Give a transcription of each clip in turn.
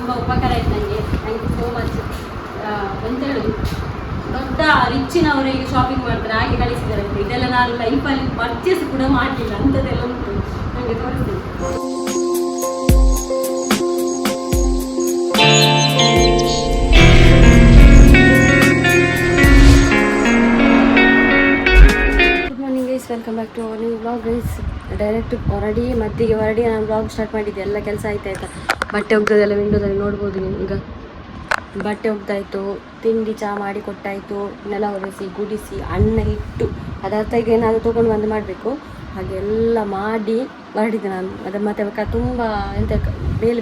ತುಂಬ ಉಪಕಾರ ಆಯ್ತು ನನಗೆ. Thank you so much. ಎಂತ ಹೇಳೋದು, ದೊಡ್ಡ ರಿಚ್ಚಿನವರಿಗೆ ಶಾಪಿಂಗ್ ಮಾಡ್ತಾರೆ ಹಾಗೆ ಕಳಿಸಿದ್ದಾರೆ. ಇದೆಲ್ಲ ನಾನು ಲೈಫಲ್ಲಿ ಪರ್ಚೇಸ್ ಕೂಡ ಮಾಡಲಿಲ್ಲ, ಅಂಥದ್ದೆಲ್ಲ ಉಂಟು, ನನಗೆ ತೋರಿಸ್ತೀನಿ. Welcome back to our new vlog guys. Direct ಹೊರಡಿ ಮದ್ದಿಗೆ ಹೊರಡಿ ನಾನು ವ್ಲಾಗ್ ಸ್ಟಾರ್ಟ್ ಮಾಡಿದ್ದೆ. ಎಲ್ಲ ಕೆಲಸ ಆಯ್ತಾಯ್ತಾ, ಬಟ್ಟೆ ಒಗ್ದದೆಲ್ಲ ವಿಂಡೋದಲ್ಲಿ ನೋಡ್ಬೋದು ನೀವು. ಈಗ ಬಟ್ಟೆ ಒಗ್ದಾಯಿತು, ತಿಂಡಿ ಚಹಾ ಮಾಡಿ ಕೊಟ್ಟಾಯಿತು, ನೆಲ ಒರೆಸಿ ಗುಡಿಸಿ ಅನ್ನ ಇಟ್ಟು ಅದರ್ಥ ಈಗ ಏನಾದರೂ ತೊಗೊಂಡು ಬಂದು ಮಾಡಬೇಕು. ಹಾಗೆ ಎಲ್ಲ ಮಾಡಿ ಹೊರಡಿದ್ದೆ ನಾನು. ಅದು ಮತ್ತೆ ತುಂಬ ಎಂತ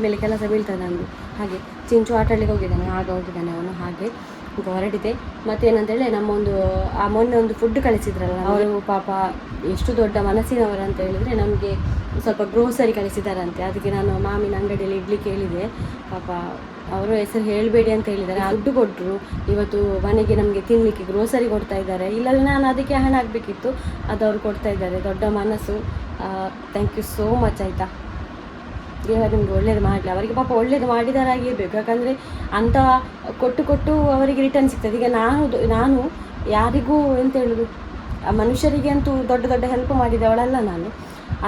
ಮೇಲೆ ಕೆಲಸ ಬೀಳ್ತದೆ ನಂದು. ಹಾಗೆ ಚಿಂಚು ಆಟಾಡಲಿಕ್ಕೆ ಹೋಗಿದ್ದಾನೆ, ಆಗ ಹೋಗಿದ್ದಾನೆ ಅವನು. ಹಾಗೆ ಈಗ ಹೊರಡಿದೆ. ಮತ್ತೇನಂತೇಳಿ ನಮ್ಮೊಂದು ಮೊನ್ನೆ ಒಂದು ಫುಡ್ ಕಳಿಸಿದ್ರಲ್ಲ ಅವರು, ಪಾಪ ಎಷ್ಟು ದೊಡ್ಡ ಮನಸ್ಸಿನವರು ಅಂತ ಹೇಳಿದರೆ ನಮಗೆ ಸ್ವಲ್ಪ ಗ್ರೋಸರಿ ಕಳಿಸಿದ್ದಾರಂತೆ. ಅದಕ್ಕೆ ನಾನು ಮಾಮಿನ ಅಂಗಡಿಯಲ್ಲಿ ಇಡ್ಲಿಕ್ಕೆ ಹೇಳಿದೆ. ಪಾಪ ಅವರು ಹೆಸರು ಹೇಳಬೇಡಿ ಅಂತ ಹೇಳಿದ್ದಾರೆ. ದುಡ್ಡು ಕೊಟ್ಟರು ಇವತ್ತು ಮನೆಗೆ ನಮಗೆ ತಿನ್ನಲಿಕ್ಕೆ ಗ್ರೋಸರಿ ಕೊಡ್ತಾ ಇದ್ದಾರೆ. ಇಲ್ಲದ್ರೆ ನಾನು ಅದಕ್ಕೆ ಹಣ ಆಗಬೇಕಿತ್ತು, ಅದು ಅವರು ಕೊಡ್ತಾ ಇದ್ದಾರೆ. ದೊಡ್ಡ ಮನಸ್ಸು. ಥ್ಯಾಂಕ್ ಯು ಸೋ ಮಚ್ ಆಯಿತಾ. ದೇವರು ನಿಮಗೆ ಒಳ್ಳೇದು ಮಾಡಲಿ. ಅವರಿಗೆ ಪಾಪ ಒಳ್ಳೇದು ಮಾಡಿದಾರಾಗಿರ್ಬೇಕು, ಯಾಕಂದರೆ ಅಂಥ ಕೊಟ್ಟು ಅವರಿಗೆ ರಿಟರ್ನ್ ಸಿಗ್ತದೆ. ಈಗ ನಾನು ಯಾರಿಗೂ ಎಂತ ಹೇಳೋದು, ಮನುಷ್ಯರಿಗೆ ಅಂತೂ ದೊಡ್ಡ ಹೆಲ್ಪ್ ಮಾಡಿದವಳಲ್ಲ ನಾನು,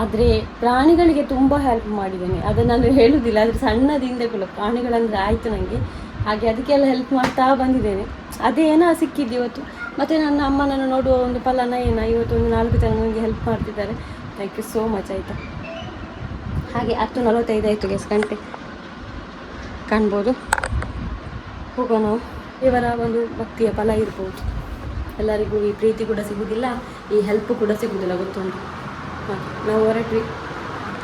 ಆದರೆ ಪ್ರಾಣಿಗಳಿಗೆ ತುಂಬ ಹೆಲ್ಪ್ ಮಾಡಿದ್ದೇನೆ. ಅದನ್ನು ನಾನು ಹೇಳುವುದಿಲ್ಲ, ಆದರೆ ಸಣ್ಣದಿಂದ ಕೂಡ ಪ್ರಾಣಿಗಳಂದರೆ ಆಯಿತು ನನಗೆ. ಹಾಗೆ ಅದಕ್ಕೆಲ್ಲ ಹೆಲ್ಪ್ ಮಾಡ್ತಾ ಬಂದಿದ್ದೇನೆ. ಅದೇನೋ ಸಿಕ್ಕಿದ್ದು ಇವತ್ತು. ಮತ್ತು ನನ್ನ ಅಮ್ಮನನ್ನು ನೋಡುವ ಒಂದು ಫಲನ ಇವತ್ತು ಒಂದು 4 ಜನ ನನಗೆ ಹೆಲ್ಪ್ ಮಾಡ್ತಿದ್ದಾರೆ. ಥ್ಯಾಂಕ್ ಯು ಸೋ ಮಚ್ ಆಯಿತಾ. ಹಾಗೆ 10:45 ಆಯಿತು ಗಂಟೆ ಕಾಣ್ಬೋದು. ಹೋಗೋಣ ನಾವು. ಇವರ ಒಂದು ಭಕ್ತಿಯ ಫಲ ಇರ್ಬೋದು. ಎಲ್ಲರಿಗೂ ಈ ಪ್ರೀತಿ ಕೂಡ ಸಿಗುವುದಿಲ್ಲ, ಈ ಹೆಲ್ಪ್ ಕೂಡ ಸಿಗುವುದಿಲ್ಲ, ಗೊತ್ತುಂಟು. ಹಾಂ, ನಾವು ಹೊರಟ್ವಿ.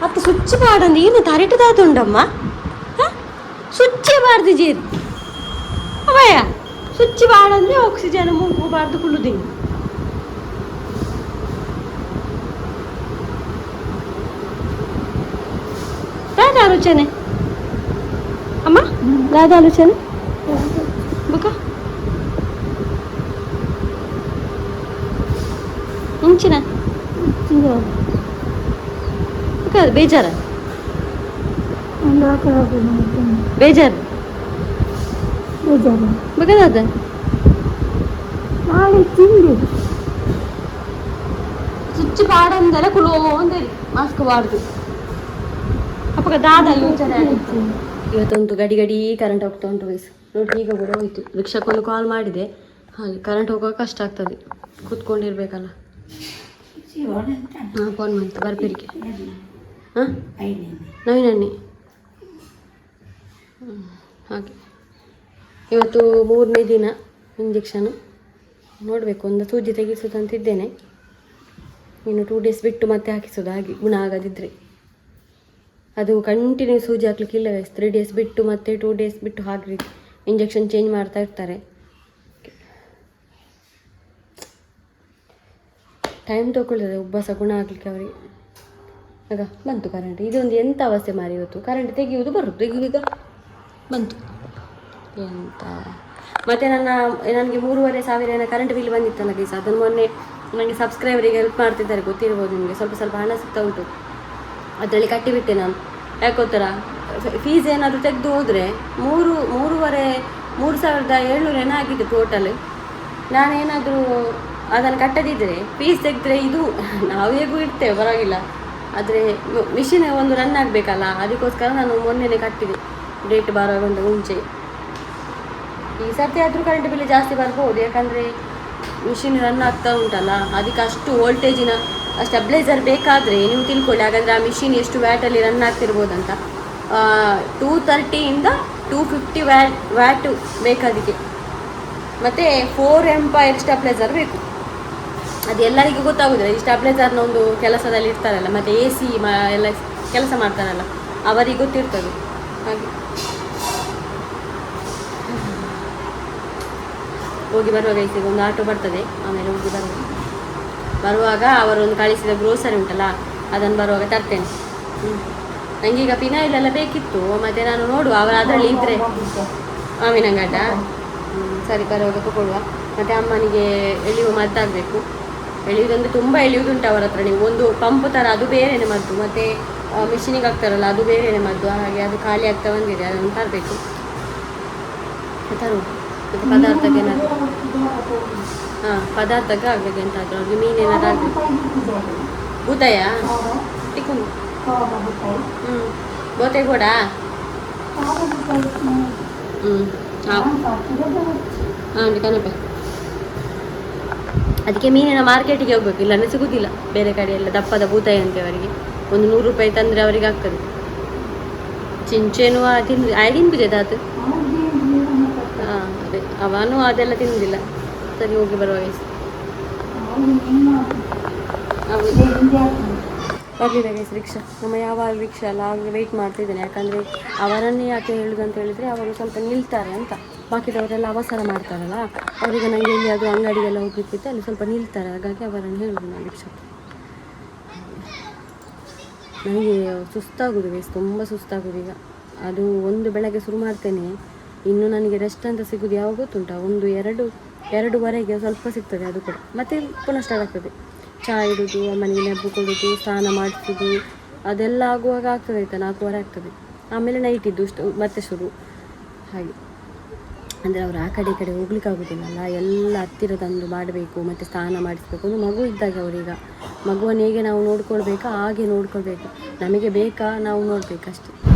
ಅದು ಸ್ವಿಚ್ ಬಾರ್ದಂದು ಏನು ತರಿಟದಾದುಂಡಮ್ಮ, ಹಾಂ ಸ್ವಿಚ್ಚೇ ಬಾರ್ದು ಜೇರು ಅವಯ್ಯ. Switch ಬಾರ್ದಂದ್ರೆ oxygen ಮೂಗಬಾರ್ದು ಕುಳ್ಳುದೀನಿ. ದಾದ ಆಲೋಚನೆ ಅಮ್ಮ, ದಾದ ಆಲೋಚನೆ ಬುಕ್ಕ ಮುಂಚಿನ ಬೇಜಾರ ಬೇಜಾರು ಬಗದಾದ ನಾಳೆ ತಿಂಡಿ ಸ್ವಿಚ್ ಬಾಡಂದೆಲ್ಲ ಕುಳೋ ಅಂದೇಳಿ ಮಾಸ್ಕ್ ಬಾರ್ದು ಅಪ್ಪಗ ದಾದ ಯೋಚನೆ ಆಯಿತು. ಇವತ್ತೊಂದು ಗಡಿ ಕರೆಂಟ್ ಹೋಗ್ತಾ ಉಂಟು ವಯಸ್ಸು ನೋಡಿ. ಈಗ ಕೂಡ ಹೋಯ್ತು. ರಿಕ್ಷಾಕ್ಕೊಂದು ಕಾಲ್ ಮಾಡಿದೆ. ಹಾಗೆ ಕರೆಂಟ್ ಹೋಗುವಾಗ ಕಷ್ಟ ಆಗ್ತದೆ, ಕೂತ್ಕೊಂಡಿರ್ಬೇಕಲ್ಲ. ಹಾಂ, ಫೋನ್ ಮಾಡ್ತು ಬರ್ಬೇರಿಗೆ. ಹಾಂ, ನವೀನಣ್ಣಿ. ಹಾಗೆ ಇವತ್ತು 3ನೇ ದಿನ ಇಂಜೆಕ್ಷನು. ನೋಡಬೇಕು, ಒಂದು ಸೂಜಿ ತೆಗಿಸೋದಂತಿದ್ದೇನೆ. ಇನ್ನು 2 ಡೇಸ್ ಬಿಟ್ಟು ಮತ್ತೆ ಹಾಕಿಸೋದು, ಹಾಗೆ ಗುಣ ಆಗದಿದ್ದರೆ. ಅದು ಕಂಟಿನ್ಯೂ ಸೂಜಿ ಹಾಕ್ಲಿಕ್ಕಿಲ್ಲ ಗೈಸ್. 3 ಡೇಸ್ ಬಿಟ್ಟು ಮತ್ತೆ 2 ಡೇಸ್ ಬಿಟ್ಟು ಹಾಕಿ ಇಂಜೆಕ್ಷನ್ ಚೇಂಜ್ ಮಾಡ್ತಾ ಇರ್ತಾರೆ. ಟೈಮ್ ತೊಗೊಳ್ತದೆ ಉಬ್ಬಸ ಗುಣ ಆಗಲಿಕ್ಕೆ ಅವರಿಗೆ. ಆಗ ಬಂತು ಕರೆಂಟ್. ಇದೊಂದು ಎಂಥ ಅವಸ್ಥೆ ಮಾರಿ ಇವತ್ತು. ಕರೆಂಟ್ ತೆಗೆಯುವುದು ಬರುವುದು, ಈಗ ಬಂತು ಎಂತ. ಮತ್ತು ನನಗೆ 3,500 ಕರೆಂಟ್ ಬಿಲ್ ಬಂದಿತ್ತಲ್ಲ ಗೈಸ್, ಅದನ್ನು ಮೊನ್ನೆ ನನಗೆ ಸಬ್ಸ್ಕ್ರೈಬರಿಗೆ ಹೆಲ್ಪ್ ಮಾಡ್ತಿದ್ದಾರೆ, ಗೊತ್ತಿರ್ಬೋದು ನಿಮಗೆ. ಸ್ವಲ್ಪ ಹಣ ಸಿಗ್ತಾ ಉಂಟು, ಅದರಲ್ಲಿ ಕಟ್ಟಿಬಿಟ್ಟೆ ನಾನು. ಯಾಕೆ ಗೊತ್ತಾ, ಫೀಸ್ ಏನಾದರೂ ತೆಗೆದು ಹೋದರೆ 3,700 ಆಗಿದೆ ಟೋಟಲ್. ನಾನೇನಾದರೂ ಅದನ್ನು ಕಟ್ಟದಿದ್ದರೆ, ಫೀಸ್ ತೆಗೆದ್ರೆ ಇದು ನಾವು ಹೇಗೂ ಇಡ್ತೇವೆ ಪರವಾಗಿಲ್ಲ, ಆದರೆ ಮಿಷಿನ್ ಒಂದು ರನ್ ಆಗಬೇಕಲ್ಲ, ಅದಕ್ಕೋಸ್ಕರ ನಾನು ಮೊನ್ನೆನೇ ಕಟ್ಟಿದೆ, ಡೇಟ್ ಬರೋವಂತ ಮುಂಚೆ. ಈ ಸರ್ತಿ ಆದರೂ ಕರೆಂಟ್ ಬಿಲ್ ಜಾಸ್ತಿ ಬರ್ಬೋದು, ಯಾಕಂದರೆ ಮಿಷಿನ್ ರನ್ ಆಗ್ತಾ ಉಂಟಲ್ಲ, ಅದಕ್ಕೆ ಅಷ್ಟು ವೋಲ್ಟೇಜಿನ ಸ್ಟೆಬ್ಲೈಸರ್ ಬೇಕಾದರೆ ನೀವು ತಿಳ್ಕೊಳ್ಳಿ. ಹಾಗಾದರೆ ಆ ಮಿಷಿನ್ ಎಷ್ಟು ವ್ಯಾಟಲ್ಲಿ ರನ್ ಆಗ್ತಿರ್ಬೋದಂತ. 230 250 ವ್ಯಾಟ್ ಬೇಕಾದಕ್ಕೆ. ಮತ್ತು 4 ಆಂಪಿಯರ್ ಸ್ಟೆಬ್ಲೈಸರ್ ಬೇಕು. ಅದು ಎಲ್ಲರಿಗೂ ಗೊತ್ತಾಗೋದಿಲ್ಲ. ಈ ಸ್ಟೆಬ್ಲೈಸರ್ನ ಒಂದು ಕೆಲಸದಲ್ಲಿ ಇರ್ತಾರಲ್ಲ, ಮತ್ತು AC ಎಲ್ಲ ಕೆಲಸ ಮಾಡ್ತಾರಲ್ಲ, ಅವರಿಗೆ ಗೊತ್ತಿರ್ತದೆ. ಹಾಗೆ ಹೋಗಿ ಬರುವಾಗ ಈಗ ಒಂದು ಆಟೋ ಬರ್ತದೆ, ಆಮೇಲೆ ಹೋಗಿ ಬರುವಾಗ ಅವರೊಂದು ಕಳಿಸಿದ ಗ್ರೋಸರಿ ಉಂಟಲ್ಲ, ಅದನ್ನು ಬರುವಾಗ ತರ್ತೇನೆ. ನನಗೀಗ ಪಿನಾಯಿಲೆಲ್ಲ ಬೇಕಿತ್ತು, ಮತ್ತು ನಾನು ನೋಡುವ ಅವರು ಅದರಲ್ಲಿ ಇದ್ದರೆ ಮಾವಿನಂಗಡ್ಡ. ಸರಿ, ಬರುವಾಗ ತಗೊಳ್ಳುವ. ಮತ್ತು ಅಮ್ಮನಿಗೆ ಎಳೆಯುವ ಮದ್ದಾಗಬೇಕು. ಎಳೆಯುವುದಂದರೆ ತುಂಬ ಎಳೆಯುವುದುಂಟು ಅವರ ಹತ್ರ. ನೀವು ಒಂದು ಪಂಪ್ ಥರ, ಅದು ಬೇರೆಯೇ ಮದ್ದು. ಮತ್ತು ಮಿಷಿನಿಗೆ ಹಾಕ್ತಾರಲ್ಲ ಅದು ಬೇರೆಯೇ ಮದ್ದು, ಹಾಗೆ ಅದು ಖಾಲಿ ಆಗ್ತಾ ಬಂದಿದೆ, ಅದನ್ನು ತರಬೇಕು. ತರು ಮತ್ತು ಪದಾರ್ಥಕ್ಕೆ ಏನಾದರೂ ಪದಾರ್ಥಕ್ಕೆ ಆಗಬೇಕು ಎಂತಾದರೂ, ಅವ್ರಿಗೆ ಮೀನೇನಾದ್ರು ಆಗಬೇಕು. ಬೂತಾಯ ಟಿಕ್ಕು ಬೋತೆ ಕೂಡ ಹಾಂ ಕನಪೆ. ಅದಕ್ಕೆ ಮೀನಿನ ಮಾರ್ಕೆಟಿಗೆ ಹೋಗ್ಬೇಕು, ಇಲ್ಲಾಂದರೆ ಸಿಗೋದಿಲ್ಲ ಬೇರೆ ಕಡೆ ಎಲ್ಲ. ದಪ್ಪದ ಬೂತಾಯಿ ಅಂತೆ ಅವರಿಗೆ, ಒಂದು 100 ರೂಪಾಯಿ ತಂದರೆ ಅವರಿಗೆ ಆಗ್ತದೆ. ಚಿಂಚೇನು ತಿಂದು ತಿಂದಿದೆ ಅದು. ಹಾಂ ಅದೇ ಅವನು ಅದೆಲ್ಲ ತಿಂದಿಲ್ಲ. ಸರಿ ಹೋಗಿ ಬರುವಾಗ ಬರಲಿಲ್ಲ ಗೈಸ್ ರಿಕ್ಷಾ. ನಮ್ಮ ಯಾವಾಗ ರಿಕ್ಷಾ ಅಲ್ಲ, ಆವಾಗ ವೆಯ್ಟ್ ಮಾಡ್ತಿದ್ದೇನೆ. ಯಾಕಂದರೆ ಅವರನ್ನೇ ಯಾಕೆ ಹೇಳೋದು ಅಂತ ಹೇಳಿದರೆ, ಅವರು ಸ್ವಲ್ಪ ನಿಲ್ತಾರೆ ಅಂತ. ಬಾಕಿದವರೆಲ್ಲ ಅವಸರ ಮಾಡ್ತಾರಲ್ಲ, ಅವರಿಗೆ ನನಗೆ ಎಲ್ಲಿ ಅದು ಅಂಗಡಿಗೆಲ್ಲ ಹೋಗ್ಲಿಕ್ಕಿತ್ತು, ಅಲ್ಲಿ ಸ್ವಲ್ಪ ನಿಲ್ತಾರೆ. ಹಾಗಾಗಿ ಅವರನ್ನು ಹೇಳೋದು ನಾನು ರಿಕ್ಷಾ. ನನಗೆ ಸುಸ್ತಾಗೋದು ಗೈಸ್, ತುಂಬ ಸುಸ್ತಾಗೋದು ಈಗ. ಅದು ಒಂದು ಬೆಳಗ್ಗೆ ಶುರು ಮಾಡ್ತೇನೆ, ಇನ್ನು ನನಗೆ ರೆಸ್ಟ್ ಅಂತ ಸಿಗೋದು ಯಾವಾಗ ಗೊತ್ತುಂಟ, 1-2-2:30ಗೆ ಸ್ವಲ್ಪ ಸಿಗ್ತದೆ. ಅದು ಕೂಡ ಮತ್ತೆ ಪುನಃ ಸ್ಟಾರ್ಟ್ ಆಗ್ತದೆ. ಚಹಾ ಇಡೋದು, ಮನೆಗೆ ನೆಬ್ಬು ಕೊಡೋದು, ಸ್ನಾನ ಮಾಡಿಸೋದು, ಅದೆಲ್ಲ ಆಗುವಾಗ ಆಗ್ತದೆ ಆಯಿತಾ, 4:15 ಆಗ್ತದೆ. ಆಮೇಲೆ ನೈಟ್ ಇದ್ದು ಮತ್ತೆ ಶುರು. ಹಾಗೆ ಅಂದರೆ ಅವರು ಆ ಕಡೆ ಈ ಕಡೆ ಹೋಗ್ಲಿಕ್ಕೆ ಆಗೋದಿಲ್ಲಲ್ಲ, ಎಲ್ಲ ಹತ್ತಿರ ತಂದು ಮಾಡಬೇಕು, ಮತ್ತು ಸ್ನಾನ ಮಾಡಿಸ್ಬೇಕು. ಒಂದು ಮಗು ಇದ್ದಾಗ ಅವರೀಗ ಮಗುವನ್ನು ಹೇಗೆ ನಾವು ನೋಡ್ಕೊಳ್ಬೇಕಾ ಹಾಗೆ ನೋಡ್ಕೊಳ್ಬೇಕು. ನಮಗೆ ಬೇಕಾ ನಾವು ನೋಡ್ಬೇಕಷ್ಟೇ.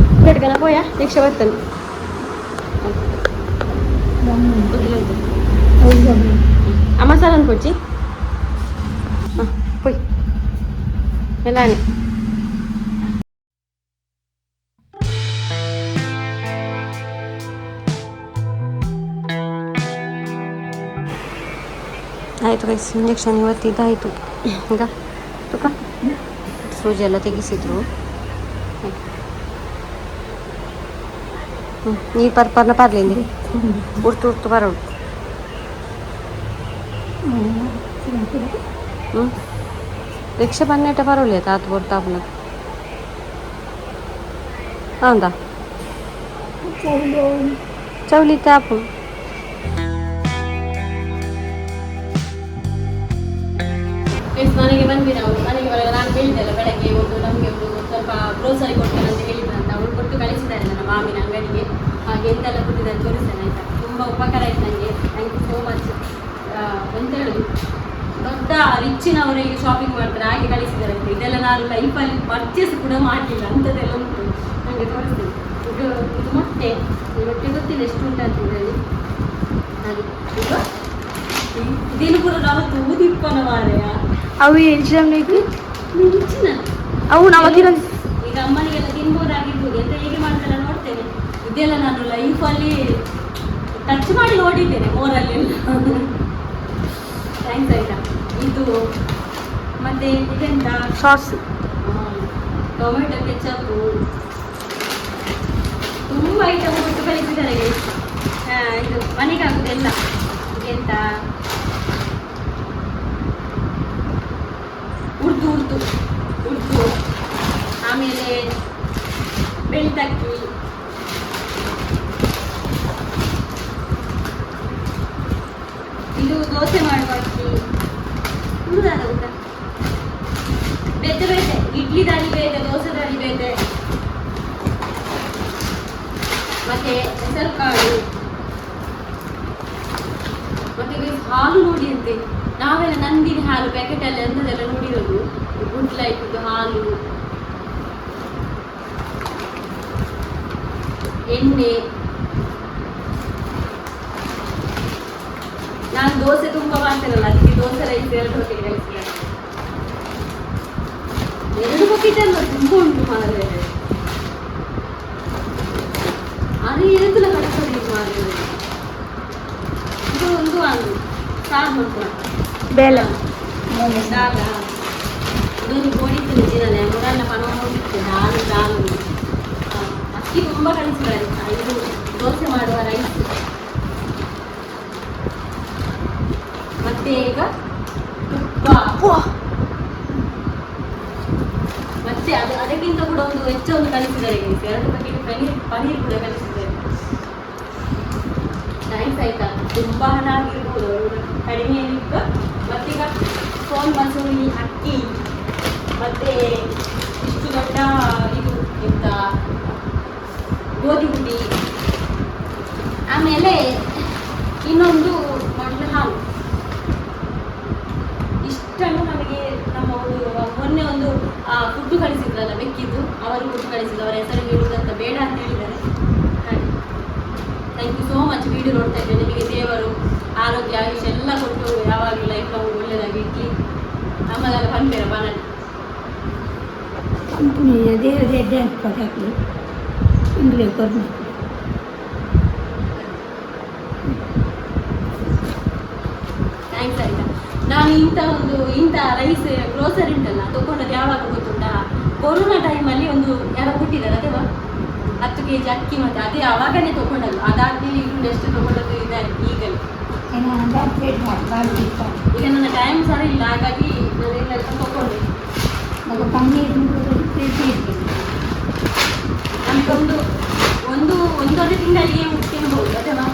ಬೇಡ್ಕನ ಪೋಯ ರಿಕ್ಷಾ ಬರ್ತಾನೆ. ಅಮ್ಮ ಸಾಲ ಕೊಚ್ಚಿ ಹಾಂ ಪೊಯ್ ಎಲ್ಲಾನೆ. ಆಯಿತು ಗೈಸ್, ಇಂಜೆಕ್ಷನ್ ಇವತ್ತು ಇದಾಯಿತು. ಈಗ ತುಕ ಸೂಜಿ ಎಲ್ಲ ತೆಗಿಸಿದ್ರು. ನೀರು ಪರ್ಲಿಂದಿ ಉರ್ತು ಬರೋಡು. ರಿಕ್ಷಾ ಬನ್ನೇಟ ಬರೋಲ್ಲ ತಾತು ಬರ್ತಾಪನ ಹೌದಾ ಚೌಲಿ ತಾಪು. ಮನೆಗೆ ಬಂದ್ವಿ ನಾವು. ಮನೆಗೆ ಬರಲ್ಲ, ನಾನು ಹೇಳಿದ್ದೆಲ್ಲ ಬೆಳಗ್ಗೆ ನಮಗೆ ಒಂದು ಸ್ವಲ್ಪ ಗ್ರೋಸರಿ ಕೊಡ್ತೇನೆ ಅಂತ ಹೇಳಿದ್ರು ಅಂತ. ಅವಳು ಕೊಟ್ಟು ಕಳಿಸಿದ್ದಾರೆ ನನ್ನ ಮಾಮಿನ ಅಂಗಡಿಗೆ. ಹಾಗೆ ಎಂತೆಲ್ಲ ಕೊಟ್ಟಿದ್ದಾರೆ ತೋರಿಸ್ತೇನೆ ಆಯಿತಾ. ತುಂಬ ಉಪಕಾರ ಆಯ್ತು ನನಗೆ. Thank you so much. ಎಂತ ಹೇಳೋದು, ದೊಡ್ಡ ರಿಚ್ಚಿನವರಿಗೆ ಶಾಪಿಂಗ್ ಮಾಡ್ತಾರೆ ಹಾಗೆ ಕಳಿಸಿದ್ದಾರೆ. ಇದೆಲ್ಲ ನಾನು ಲೈಫಲ್ಲಿ ಪರ್ಚೇಸ್ ಕೂಡ ಮಾಡಲಿಲ್ಲ, ಅಂಥದ್ದೆಲ್ಲ ಉಂಟು. ನನಗೆ ತೋರಿಸ್ತೇನೆ. ಇದು ಮೊಟ್ಟೆ ಗೊತ್ತಿಲ್ಲ ಎಷ್ಟು ಉಂಟು ಅಂತ ಹೇಳಿ. ಹಾಗೆ ಇದೇನು ಕೂಡ ನಾವು ತೂದಿಪ್ಪನ ಮಾರೆಯ ಅವು ಹೆಚ್ಚಿನ ಅವು ನಾವು ಈಗ ಅಮ್ಮನಿಗೆಲ್ಲ ತಿನ್ಬೋದಾಗಿರ್ಬೋದು ಅಂತ ಹೇಗೆ ಮಾಡ್ತಾರ ನೋಡ್ತೇನೆ. ಇದೆಲ್ಲ ನಾನು ಲೈಫಲ್ಲಿ ಟಚ್ ಮಾಡಿ ನೋಡಿದ್ದೇನೆ ಮೋರಲ್ಲೆಲ್ಲ. ಥ್ಯಾಂಕ್ಸ್ ಆಯ್ತಾ. ಇದು ಮತ್ತೆ ಇದೆಂತ ಸಾಸ್, ಟೊಮೆಟೊ ಕೆಚಪ್ಪು, ತುಂಬ ಐಟಮ್ ಕೊಟ್ಟು ಕಳಿಸಿದ್ದಾರೆ. ಇದು ಮನೆಗೆ ಆಗುದೆಲ್ಲ. ಇದೆಂತ ಉರ್ದು ಆಮೇಲೆ ಬೆಳ್ತಕ್ಕಿ, ಇದು ದೋಸೆ ಮಾಡುವ ಅಕ್ಕಿ, ಉಳಿದಾದ ಊಟ ಬೇತೆ ಇಡ್ಲಿ ದಾಳಿ ಬೇತೆ, ದೋಸೆ ದಾಳಿ ಬೇತೆ, ಮತ್ತೆ ಹೆಸರು ಕಾಳು, ಮತ್ತೆ ಹಾಲು ನೋಡಿ ಅಂತೆ. ನಾವೆಲ್ಲ ನಂದಿನಿ ಹಾಲು ಪ್ಯಾಕೆಟಲ್ಲಿ ಅಂಥದ್ದೆಲ್ಲ ನೋಡಿರೋದು. ಗುಡ್ ಲೈಫ್ದು ಹಾಲು, ಎಣ್ಣೆ. ನಾನು ದೋಸೆ ತುಂಬ ಮಾಡ್ತೇನಲ್ಲ, ಅದಕ್ಕೆ ದೋಸೆ ರೈಸ್ 2 ಹೊತ್ತಿಗೆ ಕಳಿಸ್ತಾರೆ. 2 ಬಕೆಟ್ ಅಲ್ಲ, ತುಂಬ ಉಂಟು ಮಾರೆ. ಅದು ಏನಂತಲ್ಲ ಕಳಿಸೋದು ಮಾರೆ. ಇದು ಒಂದು ಸಾರು ಮಾಡ್ತಾರೆ ಬೇಳೆ ದಾಲ ಇದೊಂದು ಗೋಡಿತ್ತು ನಿಜನೇ. ಅವರೆಲ್ಲ ಪಣ ಹೋಗಿತ್ತು ದಾಲು ಅಕ್ಕಿ ತುಂಬ ಕಳಿಸಿದ್ದಾರೆ. ಇದು ದೋಸೆ ಮಾಡುವ ರೈಸ್. ಮತ್ತೆ ಈಗ ತುಪ್ಪ, ಮತ್ತೆ ಅದಕ್ಕಿಂತ ಕೂಡ ಒಂದು ಹೆಚ್ಚು ಒಂದು ಕಳಿಸಿದ್ದಾರೆ. 2 ಪ್ಯಾಕೆಟ್ ಪನೀರ್ ಕೂಡ ಕಳಿಸಿದ್ದಾರೆ. ಥ್ಯಾಂಕ್ಸ್ ಆಯ್ತಾ. ತುಂಬ ಹಣ ಆಗಿರ್ಬೋದು ಕಡಿಮೆಯಲ್ಲಿತ್ತು. ಮತ್ತೀಗ ಸೋನ್ ಮಸೂರಿ ಅಕ್ಕಿ, ಮತ್ತೆ ಇಷ್ಟು ದೊಡ್ಡ ಇಂಥ ಗೋಧಿ ಹುಡಿ, ಆಮೇಲೆ ಇನ್ನೊಂದು ಬಾಟ್ಲು ಹಾಲು. ಇಷ್ಟನ್ನು ನಮಗೆ ನಮ್ಮ ಒಂದು ಮೊನ್ನೆ ಒಂದು ಫುಡ್ಡು ಕಳಿಸಿದ್ರಲ್ಲ ಬೆಕ್ಕಿದ್ದು, ಅವರು ಫುಡ್ ಕಳಿಸಿದ್ರು. ಅವರ ಹೆಸರು ಹೇಳುವುದಂತ ಬೇಡ ಅಂತ ಹೇಳಿದ್ದಾರೆ. ಹಾಗೆ thank you so much. Video ನೋಡ್ತಾ ಇದ್ದೇನೆ. ನಿಮಗೆ ದೇವರು ಆರೋಗ್ಯ ಆಯುಷ್ಯ ಎಲ್ಲ ಕೊಟ್ಟು ಯಾವಾಗಲೂ ಲೈಫ್ ಲಾಂಗ್ ಒಳ್ಳೆಯದಾಗಿ ಇಡ್ಲಿ. ನಮ್ಮದೆಲ್ಲ ಪಂಪೇರ ಬಾನಲ್ಲಿ ಥ್ಯಾಂಕ್ಸ್ ಆಯ್ತಾ. ನಾನು ಇಂಥ ರೈಸ್ ಗ್ರೋಸರಿ ಉಂಟಲ್ಲ ತಗೊಂಡದ್ದು ಯಾವಾಗ ಗೊತ್ತುಂಟಾ? ಕೊರೋನಾ ಟೈಮಲ್ಲಿ ಒಂದು ಯಾರೋ ಕೊಟ್ಟಿದ್ದಾರೆ ಅದೇವಾ 10 kg ಅಕ್ಕಿ, ಮತ್ತೆ ಅದೇ ಆವಾಗನೇ ತಗೊಂಡದ್ದು. ಅದಾದ್ಮೇಲೆ ಇನ್ನು ಎಷ್ಟು ತಗೊಂಡದ್ದು ಇದೆ ಈಗಲೇ. ಈಗ ನನ್ನ ಟೈಮ್ ಸಹ ಇಲ್ಲ, ಹಾಗಾಗಿ ನಾನು ಎಲ್ಲರೂ ತಗೊಂಡೆ. ನಮಗೊಂದು ಒಂದೂವರೆ ತಿಂಗಳಿಗೆ ತಿನ್ಬೋದು ಅದೇವಾ.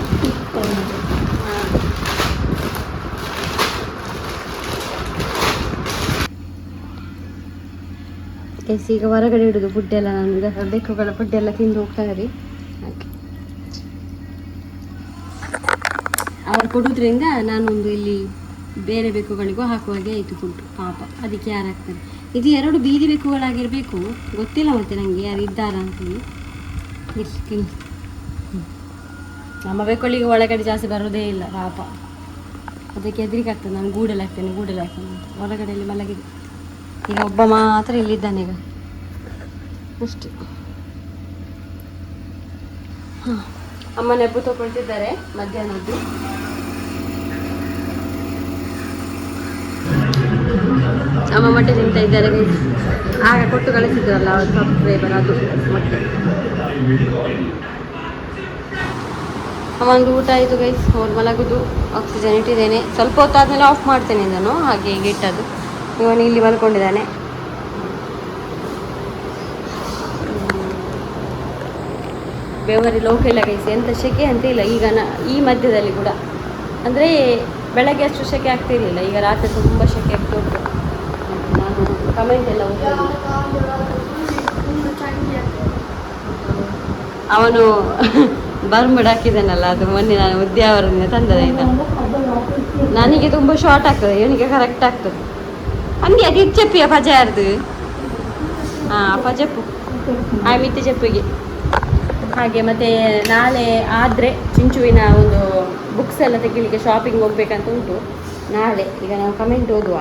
ಈಗ ಹೊರಗಡೆ ಇಡೋದು ಫುಡ್ ಎಲ್ಲ, ನಾನು ಈಗ ಬೆಕ್ಕುಗಳ ಫುಡ್ ಎಲ್ಲ ತಿಂದು ಹೋಗ್ತಾರೆ. ಹಾಗೆ ಅವರು ಕೊಡೋದ್ರಿಂದ ನಾನೊಂದು ಇಲ್ಲಿ ಬೇರೆ ಬೆಕ್ಕುಗಳಿಗೂ ಹಾಕುವಾಗೆ ಆಯಿತು ಫುಡ್. ಪಾಪ ಅದಕ್ಕೆ ಯಾರು ಹಾಕ್ತಾರೆ? ಇದು 2 ಬೀದಿ ಬೆಕ್ಕುಗಳಾಗಿರಬೇಕು, ಗೊತ್ತಿಲ್ಲ ಮತ್ತೆ ನನಗೆ ಯಾರು ಇದ್ದಾರ ಅಂತೇಳಿ. ನಮ್ಮ ಬೆಕ್ಕುಗಳಿಗೆ ಒಳಗಡೆ ಜಾಸ್ತಿ ಬರೋದೇ ಇಲ್ಲ ಪಾಪ. ಅದಕ್ಕೆ ಹೆದರಿಕೆ ಆಗ್ತದೆ. ನಾನು ಗೂಡಲ್ಲಿ ಹಾಕ್ತೇನೆ ಅಂತ ಹೊರಗಡೆಯಲ್ಲಿ ಮಲಗಿದೆ. ಈಗ ಒಬ್ಬ ಮಾತ್ರ ಇಲ್ಲಿದ್ದಾನೆ ಈಗ ಅಷ್ಟೇ. ಅಮ್ಮ ನೆಬ್ಬು ತಗೊಳ್ತಿದ್ದಾರೆ ಮಧ್ಯಾಹ್ನದ್ದು. ಅಮ್ಮ ಮೊಟ್ಟೆ ತಿಂತಾ ಇದ್ದಾರೆ. ಆಗ ಕೊಟ್ಟು ಕಳಿಸಿದ್ರಲ್ಲ ಅವ್ರ ಸಬ್ಸ್ಕ್ರೈಬರ್, ಅದು ಮೊಟ್ಟೆ. ಅಮ್ಮಂದು ಊಟ ಆಯಿತು ಗೈಸ್. ಅವ್ರು ಮಲಗುದು. ಆಕ್ಸಿಜನ್ ಇಟ್ಟಿದ್ದೇನೆ. ಸ್ವಲ್ಪ ಹೊತ್ತಾದ್ಮೇಲೆ ಆಫ್ ಮಾಡ್ತೇನೆ ನಾನು, ಹಾಗೆ ಈಗ ಇಟ್ಟದ್ದು. ಇವನು ಇಲ್ಲಿ ಮಲ್ಕೊಂಡಿದ್ದಾನೆ. ಬೆವರಿ ಲೋಕ ಇಲ್ಲ ಗೈಸ್, ಎಂಥ ಶೆಕೆ ಅಂತ ಇಲ್ಲ ಈಗ. ಈ ಮಧ್ಯದಲ್ಲಿ ಕೂಡ ಅಂದರೆ ಬೆಳಗ್ಗೆ ಅಷ್ಟು ಶೆಕೆ ಆಗ್ತಿರ್ಲಿಲ್ಲ, ಈಗ ರಾತ್ರಿ ತುಂಬ ಶೆಕೆ ಆಗ್ತಾ ಉಂಟು. ನಾನು ಕಮೆಂಟ್ ಎಲ್ಲ ಓದ್ತೀನಿ. ಅವನು ಬರ್ಮುಡ್ ಹಾಕಿದ್ದಾನಲ್ಲ, ಅದು ಮೊನ್ನೆ ನಾನು ಉದ್ಯಾವರದಿಂದ ತಂದದಾಯ್ತಾ. ನನಗೆ ತುಂಬ ಶಾರ್ಟ್ ಆಗ್ತದೆ, ಇವನಿಗೆ ಕರೆಕ್ಟ್ ಆಗ್ತದೆ. ಹಂಗೆ ಅದು ಇಚ್ಚಪ್ಪಿಯ ಪಜ ಯಾರ್ದು? ಪಜಪ್ಪು ಮಿತ್ತಿ ಚೆಪ್ಪಿಗೆ ಹಾಗೆ. ಮತ್ತು ನಾಳೆ ಆದರೆ ಚಿಂಚುವಿನ ಒಂದು ಬುಕ್ಸ್ ಎಲ್ಲ ತೆಗಿಲಿಕ್ಕೆ ಶಾಪಿಂಗ್ ಹೋಗ್ಬೇಕಂತ ಉಂಟು ನಾಳೆ. ಈಗ ನಾವು ಕಮೆಂಟ್ ಓದುವ.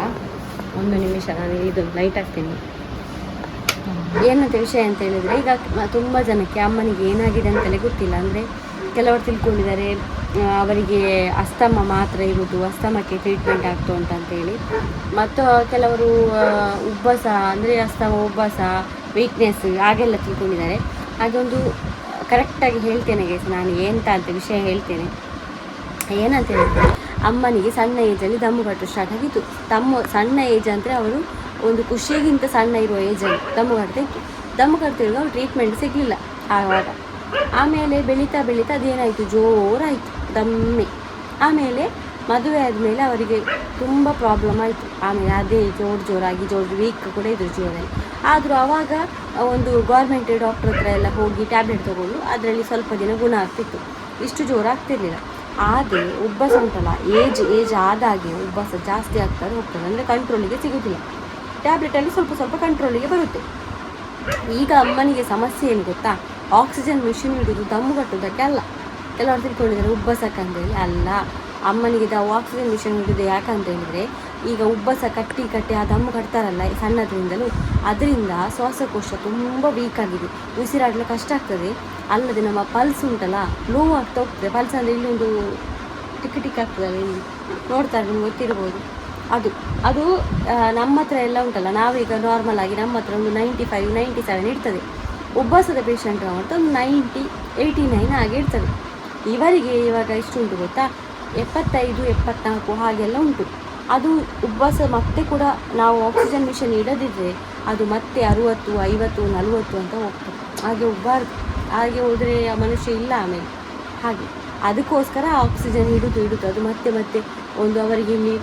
1 ನಿಮಿಷ, ನಾನು ಇದು ಲೈಟ್ ಹಾಕ್ತೀನಿ. ಏನಂತ ವಿಷಯ ಅಂತ ಹೇಳಿದರೆ, ಈಗ ತುಂಬ ಜನಕ್ಕೆ ಅಮ್ಮನಿಗೆ ಏನಾಗಿದೆ ಅಂತಲೇ ಗೊತ್ತಿಲ್ಲ. ಅಂದರೆ ಕೆಲವರು ತಿಳ್ಕೊಂಡಿದ್ದಾರೆ ಅವರಿಗೆ ಅಸ್ತಮ ಮಾತ್ರ ಇರುವುದು, ಅಸ್ತಮಕ್ಕೆ ಟ್ರೀಟ್ಮೆಂಟ್ ಆಗ್ತು ಅಂತೇಳಿ. ಮತ್ತು ಕೆಲವರು ಉಬ್ಬಸ, ಅಂದರೆ ಅಸ್ತಮ, ಉಬ್ಬಸ, ವೀಕ್ನೆಸ್ ಹಾಗೆಲ್ಲ ತಿಳ್ಕೊಂಡಿದ್ದಾರೆ. ಅದೊಂದು ಕರೆಕ್ಟಾಗಿ ಹೇಳ್ತೇನೆ ಗೈಸ್, ನಾನು ಎಂತ ಅಂತ ವಿಷಯ ಹೇಳ್ತೇನೆ. ಏನಂತ ಹೇಳಿದ್ರೆ, ಅಮ್ಮನಿಗೆ ಸಣ್ಣ ಏಜಲ್ಲಿ ದಮ್ಮು ಕಟ್ಟು ಸ್ಟಾರ್ಟ್ ಆಗಿತ್ತು. ಸಣ್ಣ ಏಜ್ ಅಂದರೆ ಅವರು ಒಂದು ಖುಷಿಗಿಂತ ಸಣ್ಣ ಇರುವ ಏಜಲ್ಲಿ ದಮ್ಮು ಕಟ್ತಾ ಇತ್ತು. ದಮ್ಮು ಕಟ್ತಿರುವಾಗ ಅವ್ರು ಟ್ರೀಟ್ಮೆಂಟ್ ಸಿಗಲಿಲ್ಲ ಆವಾಗ. ಆಮೇಲೆ ಬೆಳೀತಾ ಅದೇನಾಯಿತು, ಜೋರಾಯಿತು ದಮ್ಮೆ. ಆಮೇಲೆ ಮದುವೆ ಆದಮೇಲೆ ಅವರಿಗೆ ತುಂಬ ಪ್ರಾಬ್ಲಮ್ ಆಯಿತು. ಆಮೇಲೆ ಅದೇ ಜೋರಾಗಿ ವೀಕ್ ಕೂಡ ಇದ್ರು ಜೀವನದಲ್ಲಿ. ಆದರೂ ಆವಾಗ ಒಂದು ಗೌರ್ಮೆಂಟ್ ಡಾಕ್ಟ್ರ್ ಹತ್ರ ಎಲ್ಲ ಹೋಗಿ ಟ್ಯಾಬ್ಲೆಟ್ ತೊಗೊಂಡು ಅದರಲ್ಲಿ ಸ್ವಲ್ಪ ದಿನ ಗುಣ ಆಗ್ತಿತ್ತು, ಇಷ್ಟು ಜೋರಾಗ್ತಿರ್ಲಿಲ್ಲ. ಆದರೆ ಉಬ್ಬಸ ಉಂಟಲ್ಲ, ಏಜ್ ಆದಾಗೆ ಉಬ್ಬಸ ಜಾಸ್ತಿ ಆಗ್ತದೆ ಹೋಗ್ತದೆ, ಅಂದರೆ ಕಂಟ್ರೋಲಿಗೆ ಸಿಗೋದಿಲ್ಲ. ಟ್ಯಾಬ್ಲೆಟಲ್ಲಿ ಸ್ವಲ್ಪ ಕಂಟ್ರೋಲಿಗೆ ಬರುತ್ತೆ. ಈಗ ಅಮ್ಮನಿಗೆ ಸಮಸ್ಯೆ ಏನು ಗೊತ್ತಾ? ಆಕ್ಸಿಜನ್ ಮಿಷಿನ್ ಇಡೋದು ದಮ್ಮು ಕಟ್ಟೋದಕ್ಕೆ ಅಲ್ಲ. ಕೆಲವರು ತಿಳ್ಕೊಂಡಿದ್ದಾರೆ ಉಬ್ಬಸಕ್ಕಂತೇಳಿ. ಅಲ್ಲ, ಅಮ್ಮನಿಗೆ ಆಕ್ಸಿಜನ್ ಮಿಷನ್ ಇಡೋದು ಯಾಕಂತ ಹೇಳಿದರೆ, ಈಗ ಉಬ್ಬಸ ಕಟ್ಟಿ ಆ ದಮ್ಮು ಕಟ್ತಾರಲ್ಲ ಸಣ್ಣದ್ರಿಂದಲೂ, ಅದರಿಂದ ಶ್ವಾಸಕೋಶ ತುಂಬ ವೀಕ್ ಆಗಿದೆ, ಉಸಿರಾಡಲು ಕಷ್ಟ ಆಗ್ತದೆ. ಅಲ್ಲದೆ ನಮ್ಮ ಪಲ್ಸ್ ಉಂಟಲ್ಲ ಲೋ ಆಗ್ತಾ ಹೋಗ್ತದೆ. ಪಲ್ಸ್ ಅಂದರೆ ಇಲ್ಲೊಂದು ಟಿಕ್ ಆಗ್ತದಲ್ಲ, ಇಲ್ಲಿ ನೋಡ್ತಾರೆ ನಿಮ್ಗೆ ಗೊತ್ತಿರ್ಬೋದು. ಅದು ನಮ್ಮ ಹತ್ರ ಎಲ್ಲ ಉಂಟಲ್ಲ, ನಾವೀಗ ನಾರ್ಮಲ್ ಆಗಿ ನಮ್ಮ ಹತ್ರ ಒಂದು 95, 97 ಇರ್ತದೆ. ಉಬ್ಬಸದ ಪೇಷಂಟ್ ಮಾಡ್ತಾ ಒಂದು 90, 89 ಹಾಗೆ ಇರ್ತದೆ. ಇವರಿಗೆ ಇವಾಗ ಎಷ್ಟು ಉಂಟು ಗೊತ್ತಾ? 75, 74 ಹಾಗೆಲ್ಲ ಉಂಟು. ಅದು ಉಬ್ಬಸ ಮತ್ತೆ ಕೂಡ ನಾವು ಆಕ್ಸಿಜನ್ ಮಿಷನ್ ಇಡದಿದ್ದರೆ ಅದು ಮತ್ತೆ 60, 50, 40 ಅಂತ ಹೋಗ್ತದೆ. ಹಾಗೆ ಹೋಗಬಾರ್ದು. ಹಾಗೆ ಹೋದರೆ ಆ ಮನುಷ್ಯ ಇಲ್ಲ ಆಮೇಲೆ. ಹಾಗೆ ಅದಕ್ಕೋಸ್ಕರ ಆಕ್ಸಿಜನ್ ಇಡುದು ಅದು ಮತ್ತೆ ಒಂದು ಅವರಿಗೆ ಇಲ್ಲಿ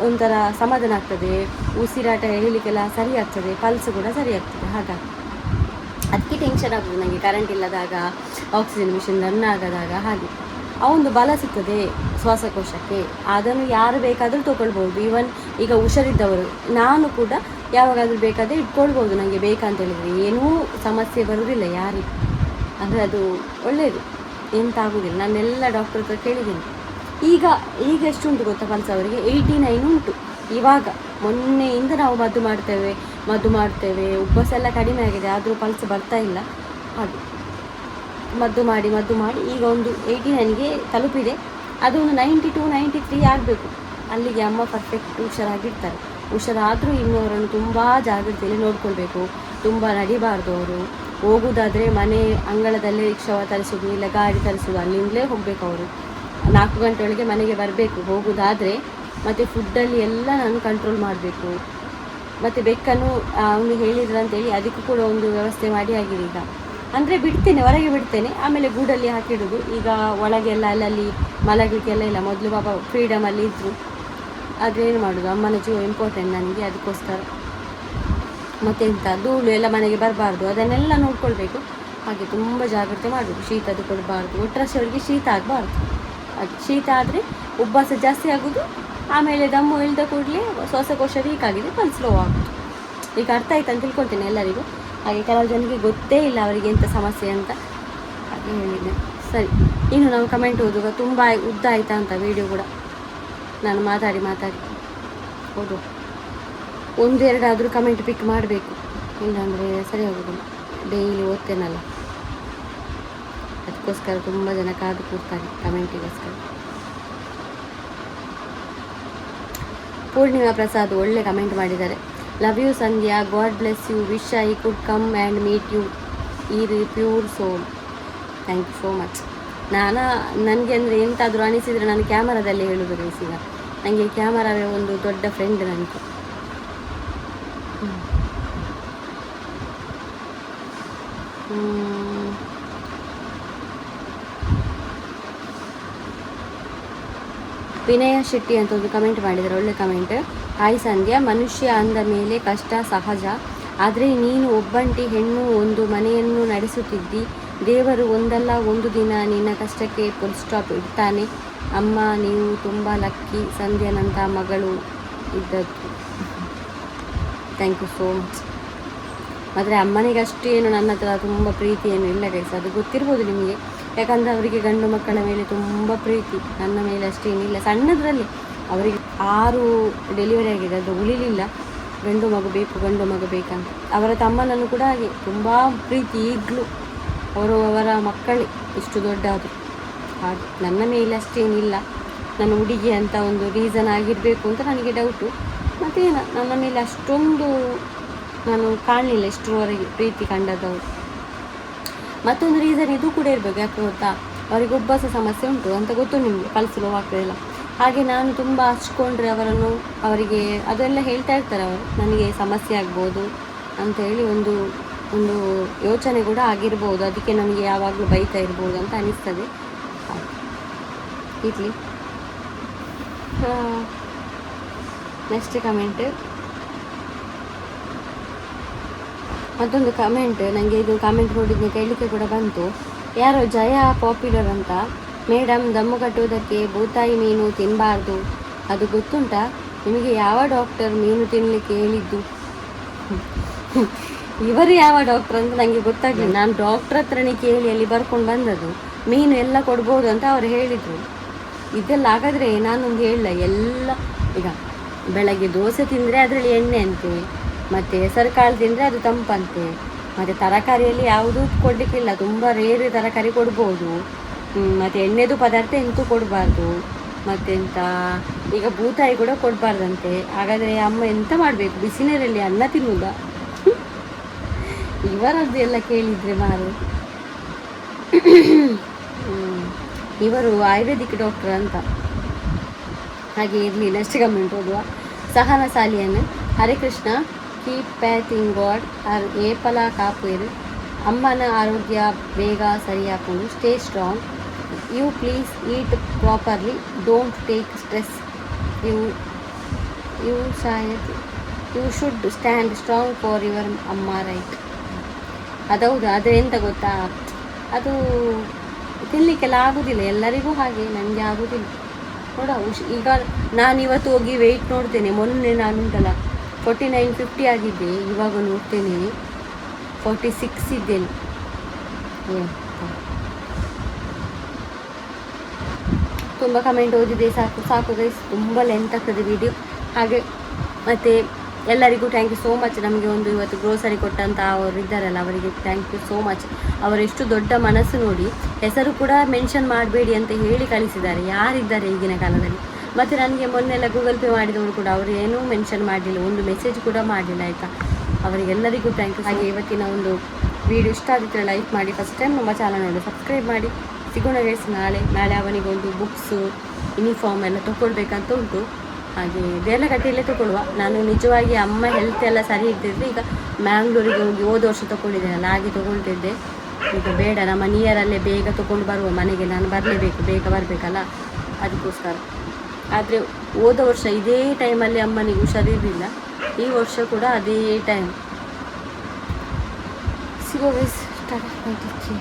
ಒಂಥರ ಸಮಾಧಾನ ಆಗ್ತದೆ, ಉಸಿರಾಟ ಹೇಳಲಿಕ್ಕೆಲ್ಲ ಸರಿ ಆಗ್ತದೆ, ಪಲ್ಸ್ ಕೂಡ ಸರಿ ಆಗ್ತದೆ. ಹಾಗಾಗಿ ಅದಕ್ಕೆ ಅದಕ್ಕೆ ಟೆನ್ಷನ್ ಆಗೋದು ನನಗೆ, ಕರೆಂಟ್ ಇಲ್ಲದಾಗ, ಆಕ್ಸಿಜನ್ ಮಿಷಿನ್ ರನ್ ಆಗದಾಗ. ಹಾಗೆ ಆ ಒಂದು ಬಲ ಸಿಗ್ತದೆ ಶ್ವಾಸಕೋಶಕ್ಕೆ, ಅದನ್ನು ಯಾರು ಬೇಕಾದರೂ ತೊಗೊಳ್ಬೋದು. ಈವನ್ ಈಗ ಹುಷಾರಿದ್ದವರು, ನಾನು ಕೂಡ ಯಾವಾಗಾದರೂ ಬೇಕಾದರೆ ಇಟ್ಕೊಳ್ಬೋದು, ನನಗೆ ಬೇಕಂತ ಹೇಳಿದರೆ ಏನೂ ಸಮಸ್ಯೆ ಬರುವುದಿಲ್ಲ ಯಾರಿಗೆ. ಅಂದರೆ ಅದು ಒಳ್ಳೆಯದು, ಎಂತ ಆಗೋದಿಲ್ಲ. ನಾನೆಲ್ಲ ಡಾಕ್ಟರ್ ಹತ್ರ ಕೇಳಿದ್ದೀನಿ. ಈಗ ಎಷ್ಟು ಉಂಟು ಗೊತ್ತಾ ಪಲ್ಸ್ ಅವರಿಗೆ? 89 ಉಂಟು ಇವಾಗ. ಮೊನ್ನೆಯಿಂದ ನಾವು ಮದ್ದು ಮಾಡ್ತೇವೆ, ಉಬ್ಬಸ ಎಲ್ಲ ಕಡಿಮೆ ಆಗಿದೆ, ಆದರೂ ಪಲ್ಸ್ ಬರ್ತಾ ಇಲ್ಲ. ಹಾಗೆ ಮದ್ದು ಮಾಡಿ ಈಗ ಒಂದು 89ಗೆ ತಲುಪಿದೆ. ಅದು ಒಂದು 92, 93 ಆಗಬೇಕು, ಅಲ್ಲಿಗೆ ಅಮ್ಮ ಪರ್ಫೆಕ್ಟ್ ಹುಷಾರಾಗಿರ್ತಾರೆ. ಹುಷಾರಾದರೂ ಇನ್ನು ಅವರನ್ನು ತುಂಬ ಜಾಗ್ರತೆಯಲ್ಲಿ ನೋಡ್ಕೊಳ್ಬೇಕು. ತುಂಬ ನಡಿಬಾರ್ದು ಅವರು. ಹೋಗುವುದಾದರೆ ಮನೆ ಅಂಗಳದಲ್ಲೇ ರಿಕ್ಷಾವ ತರಿಸೋದು, ಇಲ್ಲ ಗಾಡಿ ತರಿಸೋದು, ಅಲ್ಲಿಂದಲೇ ಹೋಗಬೇಕು ಅವರು. 4 ಗಂಟೆ ಒಳಗೆ ಮನೆಗೆ ಬರಬೇಕು ಹೋಗುವುದಾದರೆ. ಮತ್ತು ಫುಡ್ಡಲ್ಲಿ ಎಲ್ಲ ನಾನು ಕಂಟ್ರೋಲ್ ಮಾಡಬೇಕು. ಮತ್ತು ಬೆಕ್ಕನ್ನು ಅವನು ಹೇಳಿದ್ರಂತೇಳಿ ಅದಕ್ಕೂ ಕೂಡ ಒಂದು ವ್ಯವಸ್ಥೆ ಮಾಡಿ ಆಗಿದೆ ಈಗ. ಅಂದರೆ ಬಿಡ್ತೇನೆ, ಹೊರಗೆ ಬಿಡ್ತೇನೆ, ಆಮೇಲೆ ಗೂಡಲ್ಲಿ ಹಾಕಿಡೋದು. ಈಗ ಒಳಗೆಲ್ಲ ಅಲ್ಲಲ್ಲಿ ಮಲಗಲಿಕ್ಕೆಲ್ಲ ಇಲ್ಲ. ಮೊದಲು ಪಾಪ ಫ್ರೀಡಮಲ್ಲಿ ಇದ್ದರು, ಅದೇನು ಮಾಡೋದು, ಅಮ್ಮನ ಜೀವ ಇಂಪಾರ್ಟೆಂಟ್ ನನಗೆ, ಅದಕ್ಕೋಸ್ಕರ. ಮತ್ತೆಂತ ಧೂಳು ಎಲ್ಲ ಮನೆಗೆ ಬರಬಾರ್ದು, ಅದನ್ನೆಲ್ಲ ನೋಡ್ಕೊಳ್ಬೇಕು. ಹಾಗೆ ತುಂಬ ಜಾಗ್ರತೆ ಮಾಡಬೇಕು. ಶೀತದ್ದು ಕೊಡಬಾರ್ದು, ಒಟ್ಟರಷ್ಟು ಅವರಿಗೆ ಶೀತ ಆಗಬಾರ್ದು. ಅದು ಶೀತ ಆದರೆ ಉಬ್ಬಸ ಜಾಸ್ತಿ ಆಗೋದು, ಆಮೇಲೆ ದಮ್ಮು ಇಳಿದ ಕೂಡಲೇ ಶ್ವಾಸಕೋಶ ವೀಕ್ ಆಗಿದೆ, ಪಲ್ಸ್ ಸ್ಲೋ ಆಗೋದು. ಈಗ ಅರ್ಥ ಆಯ್ತು ಅಂತ ತಿಳ್ಕೊಳ್ತೇನೆ ಎಲ್ಲರಿಗೂ. ಹಾಗೆ ಕೆಲವು ಜನಕ್ಕೆ ಗೊತ್ತೇ ಇಲ್ಲ ಅವರಿಗೆ ಎಂಥ ಸಮಸ್ಯೆ ಅಂತ, ಹಾಗೆ ಹೇಳಿದ್ದೆ. ಸರಿ, ಇನ್ನು ನಾವು ಕಮೆಂಟ್ ಓದುವಾಗ ತುಂಬ ಉದ್ದ ಆಯಿತಾ ಅಂತ ವೀಡಿಯೋ ಕೂಡ ನಾನು ಮಾತಾಡಿ ಓದು. 1-2 ಆದರೂ ಕಮೆಂಟ್ ಪಿಕ್ ಮಾಡಬೇಕು, ಇಲ್ಲಾಂದರೆ ಸರಿ ಹೋಗೋದಿಲ್ಲ. ಡೈಲಿ ಓದ್ತೇನಲ್ಲ, ಅದಕ್ಕೋಸ್ಕರ ತುಂಬ ಜನ ಕಾದು ಕೂರ್ತಾರೆ ಕಮೆಂಟಿಗೋಸ್ಕರ. ಪೂರ್ಣಿಮಾ ಪ್ರಸಾದ್ ಒಳ್ಳೆ ಕಮೆಂಟ್ ಮಾಡಿದ್ದಾರೆ. Love you Sandhya, god bless you, wish I could come and meet you ಈ pure soul. Thank you so much. ನನಗೆ ಅಂದರೆ ಎಂತಾದರೂ ಅನಿಸಿದರೆ ನಾನು ಕ್ಯಾಮರಾದಲ್ಲಿ ಹೇಳೋದು ಗೈಸ್. ಈಗ ನನಗೆ ಕ್ಯಾಮರಾವೇ ಒಂದು ದೊಡ್ಡ ಫ್ರೆಂಡ್ ನನಗೆ. ವಿನಯ ಶೆಟ್ಟಿ ಅಂತ ಒಂದು ಕಮೆಂಟ್ ಮಾಡಿದ್ದಾರೆ, ಒಳ್ಳೆ ಕಮೆಂಟ್. ಹಾಯ್ ಸಂಧ್ಯಾ, ಮನುಷ್ಯ ಅಂದ ಮೇಲೆ ಕಷ್ಟ ಸಹಜ, ಆದರೆ ನೀನು ಒಬ್ಬಂಟಿ ಹೆಣ್ಣು, ಒಂದು ಮನೆಯನ್ನು ನಡೆಸುತ್ತಿದ್ದಿ. ದೇವರು ಒಂದಲ್ಲ ಒಂದು ದಿನ ನಿನ್ನ ಕಷ್ಟಕ್ಕೆ ಫುಲ್ ಸ್ಟಾಪ್ ಇಡ್ತಾನೆ. ಅಮ್ಮ, ನೀವು ತುಂಬ ಲಕ್ಕಿ, ಸಂಧ್ಯಾನಂತ ಮಗಳು ಇದ್ದದ್ದು. Thank you so much. ಆದರೆ ಅಮ್ಮನಿಗೆ ಅಷ್ಟು ಏನು ನನ್ನ ಹತ್ರ ತುಂಬ ಪ್ರೀತಿ ಏನು ಇಲ್ಲ ಗೈಸ್, ಅದು ಗೊತ್ತಿರ್ಬೋದು ನಿಮಗೆ. ಯಾಕಂದರೆ ಅವರಿಗೆ ಗಂಡು ಮಕ್ಕಳ ಮೇಲೆ ತುಂಬ ಪ್ರೀತಿ, ನನ್ನ ಮೇಲೆ ಅಷ್ಟೇನಿಲ್ಲ. ಸಣ್ಣದರಲ್ಲಿ ಅವರಿಗೆ 6 ಡೆಲಿವರಿ ಆಗಿದೆ, ಅದು ಉಳಿಲಿಲ್ಲ. ಗಂಡು ಮಗು ಬೇಕಂತ. ಅವರ ತಮ್ಮನನ್ನು ಕೂಡ ಹಾಗೆ ತುಂಬ ಪ್ರೀತಿ ಈಗಲೂ. ಅವರ ಮಕ್ಕಳೇ ಇಷ್ಟು ದೊಡ್ಡ ಅದು. ಹಾಗೆ ನನ್ನ ಮೇಲೆ ಅಷ್ಟೇನಿಲ್ಲ. ನನ್ನ ಹುಡುಗಿ ಅಂತ ಒಂದು ರೀಸನ್ ಆಗಿರಬೇಕು ಅಂತ ನನಗೆ ಡೌಟು. ಮತ್ತೇನು, ನನ್ನ ಮೇಲೆ ಅಷ್ಟೊಂದು ನಾನು ಕಾಣಲಿಲ್ಲ ಇಷ್ಟರವರೆಗೆ ಪ್ರೀತಿ ಕಂಡದವರು. ಮತ್ತೊಂದು ರೀಸನ್ ಇದು ಕೂಡ ಇರಬೇಕು, ಯಾಕೆ ಗೊತ್ತಾ, ಅವರಿಗೆ ಉಬ್ಬಸ ಸಮಸ್ಯೆ ಉಂಟು ಅಂತ ಗೊತ್ತು ನಿಮಗೆ, ಪಲ್ಸ್ ಲೋ ಆಗ್ತಾಯಿಲ್ಲ. ಹಾಗೆ ನಾನು ತುಂಬ ಹಚ್ಕೊಂಡ್ರೆ ಅವರಿಗೆ ಅದೆಲ್ಲ ಹೇಳ್ತಾ ಇರ್ತಾರೆ ಅವರು, ನನಗೆ ಸಮಸ್ಯೆ ಆಗ್ಬೋದು ಅಂಥೇಳಿ ಒಂದು ಯೋಚನೆ ಕೂಡ ಆಗಿರ್ಬೋದು. ಅದಕ್ಕೆ ನನಗೆ ಯಾವಾಗಲೂ ಬೈತಾ ಇರ್ಬೋದು ಅಂತ ಅನಿಸ್ತದೆ. ಇರಲಿ. ನೆಕ್ಸ್ಟ್ ಕಮೆಂಟ್, ಮತ್ತೊಂದು ಕಮೆಂಟ್ ನನಗೆ ಇದು ಕಮೆಂಟ್ ನೋಡಿದ್ನ ಕೇಳಲಿಕ್ಕೆ ಕೂಡ ಬಂತು. ಯಾರೋ ಜಯ ಪಾಪ್ಯುಲರ್ ಅಂತ, ಮೇಡಮ್ ದಮ್ಮು ಕಟ್ಟುವುದಕ್ಕೆ ಬೂತಾಯಿ ಮೀನು ತಿನ್ನಬಾರ್ದು, ಅದು ಗೊತ್ತುಂಟಾ ನಿಮಗೆ? ಯಾವ ಡಾಕ್ಟರ್ ಮೀನು ತಿನ್ನಲಿಕ್ಕೆ ಹೇಳಿದ್ದು? ಇವರು ಯಾವ ಡಾಕ್ಟರ್ ಅಂತ ನನಗೆ ಗೊತ್ತಾಗಲಿಲ್ಲ. ನಾನು ಡಾಕ್ಟ್ರ್ ಹತ್ರನೇ ಕೇಳಿ ಅಲ್ಲಿ ಬರ್ಕೊಂಡು ಬಂದದ್ದು. ಮೀನು ಎಲ್ಲ ಕೊಡ್ಬೋದು ಅಂತ ಅವರು ಹೇಳಿದರು. ಇದೆಲ್ಲ ಹಾಗಾದರೆ ನಾನೊಂದು ಹೇಳಲ್ಲ, ಎಲ್ಲ ಈಗ ಬೆಳಗ್ಗೆ ದೋಸೆ ತಿಂದರೆ ಅದರಲ್ಲಿ ಎಣ್ಣೆ ಅಂತೆ, ಮತ್ತು ಹೆಸರು ಕಾಳು ತಿಂದರೆ ಅದು ತಂಪಂತೆ, ಮತ್ತು ತರಕಾರಿಯಲ್ಲಿ ಯಾವುದೂ ಕೊಡಲಿಕ್ಕಿಲ್ಲ, ತುಂಬ ರೇರ್ ತರಕಾರಿ ಕೊಡ್ಬೋದು, ಮತ್ತು ಎಣ್ಣೆದು ಪದಾರ್ಥ ಎಂತೂ ಕೊಡಬಾರ್ದು, ಮತ್ತೆಂತ ಈಗ ಬೂತಾಯಿ ಕೂಡ ಕೊಡಬಾರ್ದಂತೆ. ಹಾಗಾದರೆ ಅಮ್ಮ ಎಂತ ಮಾಡಬೇಕು? ಬಿಸಿನೀರಲ್ಲಿ ಅನ್ನ ತಿನ್ನುವುದಾ? ಇವರದ್ದು ಎಲ್ಲ ಕೇಳಿದರೆ ಮಾರು. ಇವರು ಆಯುರ್ವೇದಿಕ್ ಡಾಕ್ಟರ್ ಅಂತ. ಹಾಗೆ ಇರಲಿ. ನೆಕ್ಸ್ಟ್ ಕಮೆಂಟ್ ಓದುವ. Sahana Salian, Hare Krishna, keep faith in god, ಏಪಲ ಕಾಪೇರು, ಅಮ್ಮನ ಆರೋಗ್ಯ ಬೇಗ ಸರಿ ಹಾಕೊಂಡು, stay strong, you please eat properly, don't take stress, you should stand strong for your ಅಮ್ಮ ರೈಟ್. ಅದೌದು. ಆದರೆ ಎಂತ ಗೊತ್ತಾ, ಅದು ತಿನ್ನಲಿಕ್ಕೆಲ್ಲ ಆಗೋದಿಲ್ಲ, ಎಲ್ಲರಿಗೂ ಹಾಗೆ, ನನಗೆ ಆಗೋದಿಲ್ಲ. ನೋಡ ಈಗ ನಾನು ಇವತ್ತು ಹೋಗಿ ವೆಯ್ಟ್ ನೋಡ್ತೇನೆ. ಮೊನ್ನೆ ನಾನು ಉಂಟಲ್ಲ 4950 ಆಗಿದ್ದೆ, ಇವಾಗ ನೋಡ್ತೇನೆ 46 ಇದ್ದೇನೆ. ತುಂಬ ಕಮೆಂಟ್ ಓದಿದೆ, ಸಾಕು ಸಾಕು ಗೈಸ್, ತುಂಬ ಲೆಂತ್ ಆಗ್ತದೆ ವಿಡಿಯೋ. ಹಾಗೆ ಮತ್ತು ಎಲ್ಲರಿಗೂ ಥ್ಯಾಂಕ್ ಯು ಸೋ ಮಚ್. ನಮಗೆ ಒಂದು ಇವತ್ತು ಗ್ರೋಸರಿ ಕೊಟ್ಟಂತ ಅವರು ಇದ್ದಾರಲ್ಲ, ಅವರಿಗೆ ಥ್ಯಾಂಕ್ ಯು ಸೋ ಮಚ್. ಅವರೆಷ್ಟು ದೊಡ್ಡ ಮನಸ್ಸು ನೋಡಿ, ಹೆಸರು ಕೂಡ ಮೆನ್ಷನ್ ಮಾಡಬೇಡಿ ಅಂತ ಹೇಳಿ ಕಳಿಸಿದ್ದಾರೆ. ಯಾರಿದ್ದಾರೆ ಈಗಿನ ಕಾಲದಲ್ಲಿ. ಮತ್ತು ನನಗೆ ಮೊನ್ನೆಲ್ಲ ಗೂಗಲ್ ಪೇ ಮಾಡಿದವರು ಕೂಡ ಅವರು ಏನೂ ಮೆನ್ಷನ್ ಮಾಡಲಿಲ್ಲ, ಒಂದು ಮೆಸೇಜ್ ಕೂಡ ಮಾಡಲಿಲ್ಲ, ಆಯಿತಾ. ಅವರಿಗೆಲ್ಲರಿಗೂ ಥ್ಯಾಂಕ್ ಯು. ಹಾಗೆ ಇವತ್ತಿನ ಒಂದು ವಿಡಿಯೋ ಇಷ್ಟ ಆಗಿದ್ದರೆ ಲೈಕ್ ಮಾಡಿ, ಫಸ್ಟ್ ಟೈಮ್ ನಮ್ಮ ಚಾನಲ್ ನೋಡಿ ಸಬ್ಸ್ಕ್ರೈಬ್ ಮಾಡಿ. ಸಿಗೋಣ ಗೈಸ್ ನಾಳೆ ಅವನಿಗೊಂದು ಬುಕ್ಸು ಯೂನಿಫಾರ್ಮ್ ಎಲ್ಲ ತೊಗೊಳ್ಬೇಕಂತ ಉಂಟು. ಹಾಗೆ ದೇರ್ಲಕಟ್ಟೆಯಲ್ಲೇ ತೊಗೊಳ್ಳುವ. ನಾನು ನಿಜವಾಗಿ ಅಮ್ಮ ಹೆಲ್ತ್ ಎಲ್ಲ ಸರಿ ಇದ್ದಿದ್ರೆ ಈಗ ಮ್ಯಾಂಗ್ಳೂರಿಗೆ ಹೋಗಿ ಹೋದ ವರ್ಷ ತೊಗೊಂಡಿದ್ದೇನಲ್ಲ, ಹಾಗೆ ತೊಗೊಳ್ತಿದ್ದೆ. ಈಗ ಬೇಡ, ನಮ್ಮ ನಿಯರಲ್ಲೇ ಬೇಗ ತೊಗೊಂಡು ಬರುವ ಮನೆಗೆ, ನಾನು ಬರಲೇಬೇಕು, ಬೇಗ ಬರಬೇಕಲ್ಲ, ಅದಕ್ಕೋಸ್ಕರ. ಆದರೆ ಹೋದ ವರ್ಷ ಇದೇ ಟೈಮಲ್ಲಿ ಅಮ್ಮನಿಗೆ ಹುಷಾರಿರಲಿಲ್ಲ, ಈ ವರ್ಷ ಕೂಡ ಅದೇ ಟೈಮ್. ಸಿಗೋ ಗೈಸ್, ಟಾಟಾ.